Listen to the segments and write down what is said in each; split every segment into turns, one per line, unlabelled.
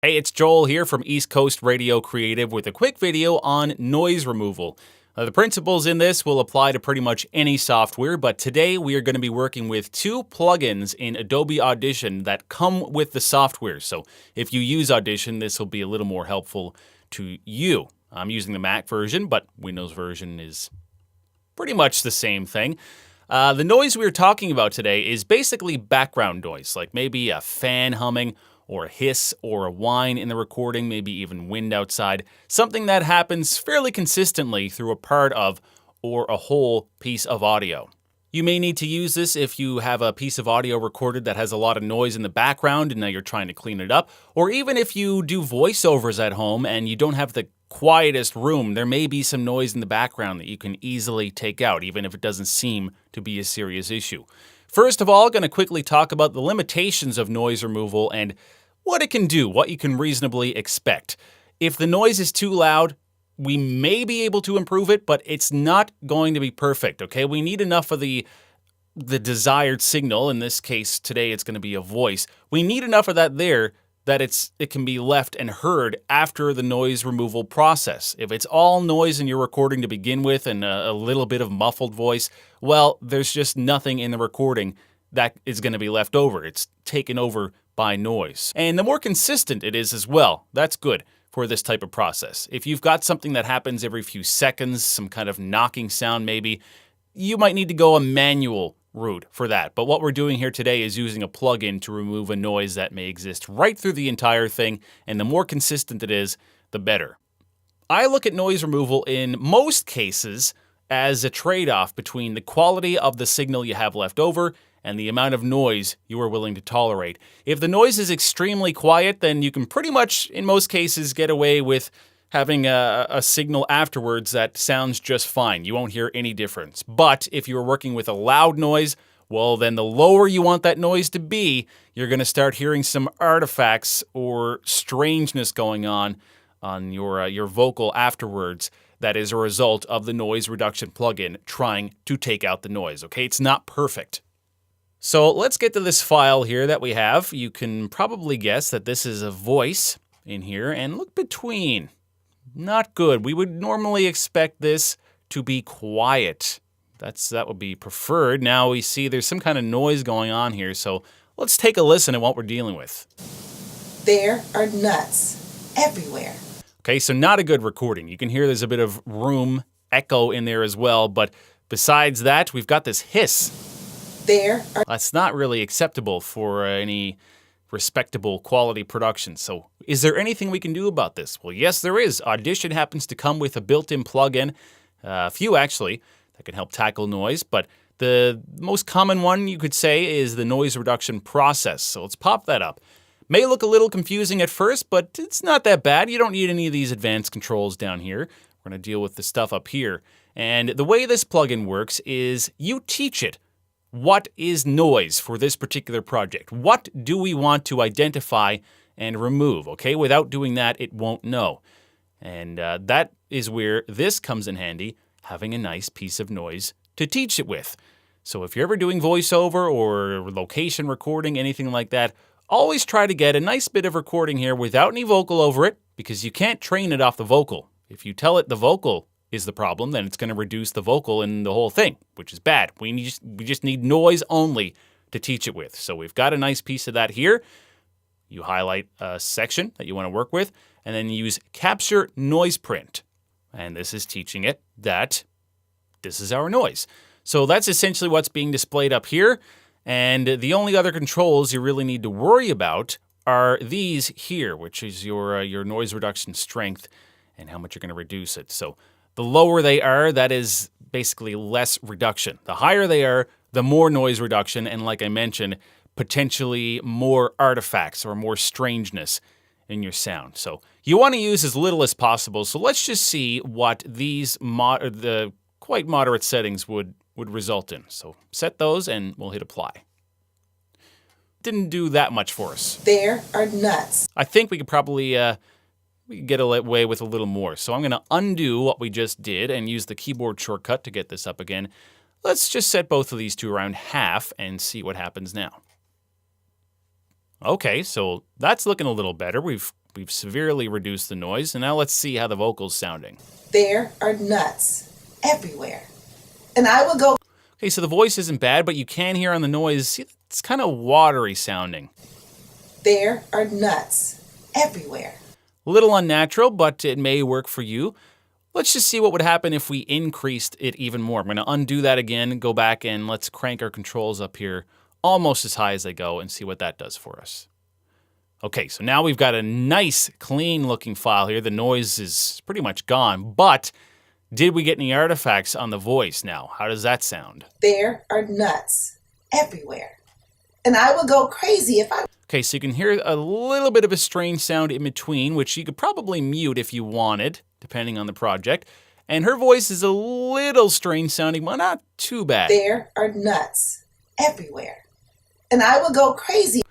Hey, it's Joel here from East Coast Radio Creative with a quick video on noise removal. The principles in this will apply to pretty much any software, but today we are going to be working with two plugins in Adobe Audition that come with the software. So if you use Audition, this will be a little more helpful to you. I'm using the Mac version, but Windows version is pretty much the same thing. The noise we're talking about today is basically background noise, like maybe a fan humming, or a hiss, or a whine in the recording, maybe even wind outside, something that happens fairly consistently through a part of or a whole piece of audio. You may need to use this if you have a piece of audio recorded that has a lot of noise in the background and now you're trying to clean it up, or even if you do voiceovers at home and you don't have the quietest room, there may be some noise in the background that you can easily take out, even if it doesn't seem to be a serious issue. First of all, I'm going to quickly talk about the limitations of noise removal and what it can do, what you can reasonably expect. If the noise is too loud, we may be able to improve it, but it's not going to be perfect, okay? We need enough of the desired signal. In this case, today it's going to be a voice. We need enough of that there that it can be left and heard after the noise removal process. If it's all noise in your recording to begin with and a little bit of muffled voice, well, there's just nothing in the recording that is going to be left over. It's taken over by noise. And the more consistent it is as well, that's good for this type of process. If you've got something that happens every few seconds, some kind of knocking sound maybe, you might need to go a manual route for that. But what we're doing here today is using a plugin to remove a noise that may exist right through the entire thing, and the more consistent it is, the better. I look at noise removal in most cases as a trade-off between the quality of the signal you have left over and the amount of noise you are willing to tolerate. If the noise is extremely quiet, then you can pretty much, in most cases, get away with having a signal afterwards that sounds just fine. You won't hear any difference. But if you're working with a loud noise, well, then the lower you want that noise to be, you're going to start hearing some artifacts or strangeness going on your vocal afterwards. That is a result of the noise reduction plugin trying to take out the noise, okay? It's not perfect. So let's get to this file here that we have. You can probably guess that this is a voice in here, and look between. Not good. We would normally expect this to be quiet. That would be preferred. Now we see there's some kind of noise going on here, so let's take a listen at what we're dealing with.
There are nuts everywhere.
Okay, so not a good recording. You can hear there's a bit of room echo in there as well, but besides that, we've got this hiss. That's not really acceptable for any respectable quality production. So is there anything we can do about this? Well, yes, there is. Audition happens to come with a built-in plugin, a few actually, that can help tackle noise, but the most common one you could say is the noise reduction process. So let's pop that up. May look a little confusing at first, but it's not that bad. You don't need any of these advanced controls down here. We're going to deal with the stuff up here. And the way this plugin works is you teach it what is noise for this particular project. What do we want to identify and remove, okay? Without doing that, it won't know. And that is where this comes in handy, having a nice piece of noise to teach it with. So if you're ever doing voiceover or location recording, anything like that, always try to get a nice bit of recording here without any vocal over it, because you can't train it off the vocal. If you tell it the vocal is the problem, then it's going to reduce the vocal in the whole thing, which is bad. We just need noise only to teach it with. So we've got a nice piece of that here. You highlight a section that you want to work with, and then use Capture Noise Print. And this is teaching it that this is our noise. So that's essentially what's being displayed up here. And the only other controls you really need to worry about are these here, which is your noise reduction strength and how much you're going to reduce it. So the lower they are, that is basically less reduction. The higher they are, the more noise reduction, and like I mentioned, potentially more artifacts or more strangeness in your sound. So you want to use as little as possible. So let's just see what these the quite moderate settings would result in. So set those and we'll hit apply. Didn't do that much for us.
There are nuts.
I think we could probably we can get away with a little more. So I'm going to undo what we just did and use the keyboard shortcut to get this up again. Let's just set both of these to around half and see what happens now. Okay, so that's looking a little better. We've We've severely reduced the noise, and now let's see how the vocal's sounding.
There are nuts everywhere. And I will go.
Okay, so the voice isn't bad, but you can hear on the noise, see, it's kind of watery sounding.
There are nuts everywhere.
A little unnatural, but it may work for you. Let's just see what would happen if we increased it even more. I'm going to undo that again, go back, and let's crank our controls up here almost as high as they go and see what that does for us. Okay, so now we've got a nice, clean-looking file here. The noise is pretty much gone, but did we get any artifacts on the voice now? How does that sound?
There are nuts everywhere. And I will go crazy if I...
Okay, so you can hear a little bit of a strange sound in between, which you could probably mute if you wanted, depending on the project. And her voice is a little strange sounding, but not too bad.
There are nuts everywhere. And I will go crazy.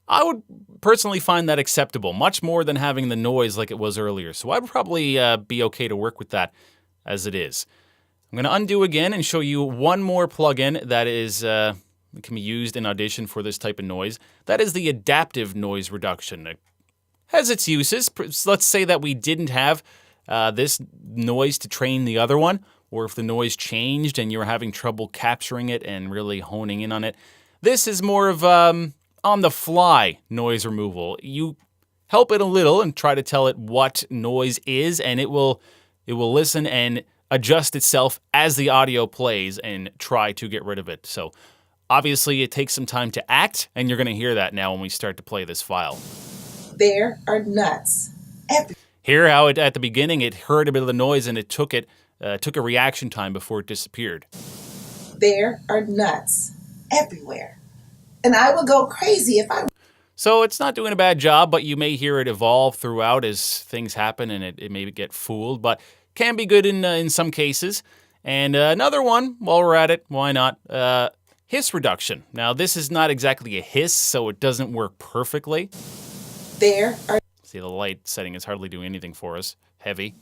I would personally find that acceptable, much more than having the noise like it was earlier. So I would probably be okay to work with that as it is. I'm going to undo again and show you one more plugin that is can be used in Audition for this type of noise. That is the adaptive noise reduction. It has its uses. Let's say that we didn't have this noise to train the other one, or if the noise changed and you were having trouble capturing it and really honing in on it. This is more of on-the-fly noise removal. You help it a little and try to tell it what noise is, and it will listen and adjust itself as the audio plays and try to get rid of it. So obviously it takes some time to act, and you're going to hear that now when we start to play this file.
There are nuts everywhere.
Hear how at the beginning it heard a bit of the noise and it took a reaction time before it disappeared.
There are nuts everywhere. And I will go crazy if I...
So it's not doing a bad job, but you may hear it evolve throughout as things happen and it may get fooled, but can be good in some cases. And another one, while we're at it, why not? Hiss reduction. Now this is not exactly a hiss, so it doesn't work perfectly.
There are...
See, the light setting is hardly doing anything for us. Heavy.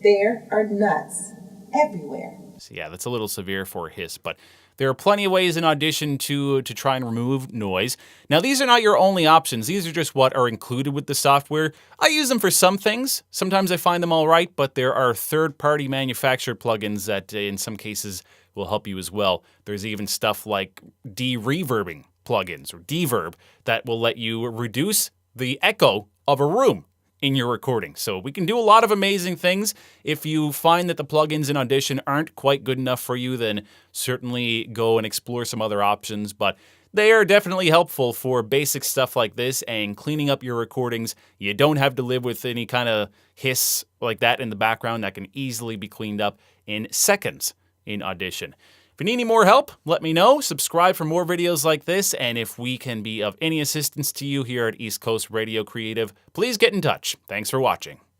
There are nuts everywhere.
So yeah, that's a little severe for a hiss, but there are plenty of ways in Audition to try and remove noise. Now, these are not your only options. These are just what are included with the software. I use them for some things. Sometimes I find them all right, but there are third-party manufactured plugins that in some cases will help you as well. There's even stuff like de-reverbing plugins or deverb that will let you reduce the echo of a room in your recording. So we can do a lot of amazing things. If you find that the plugins in Audition aren't quite good enough for you, then certainly go and explore some other options. But they are definitely helpful for basic stuff like this and cleaning up your recordings. You don't have to live with any kind of hiss like that in the background. That can easily be cleaned up in seconds in Audition. If you need any more help, let me know. Subscribe for more videos like this, and if we can be of any assistance to you here at East Coast Radio Creative, please get in touch. Thanks for watching.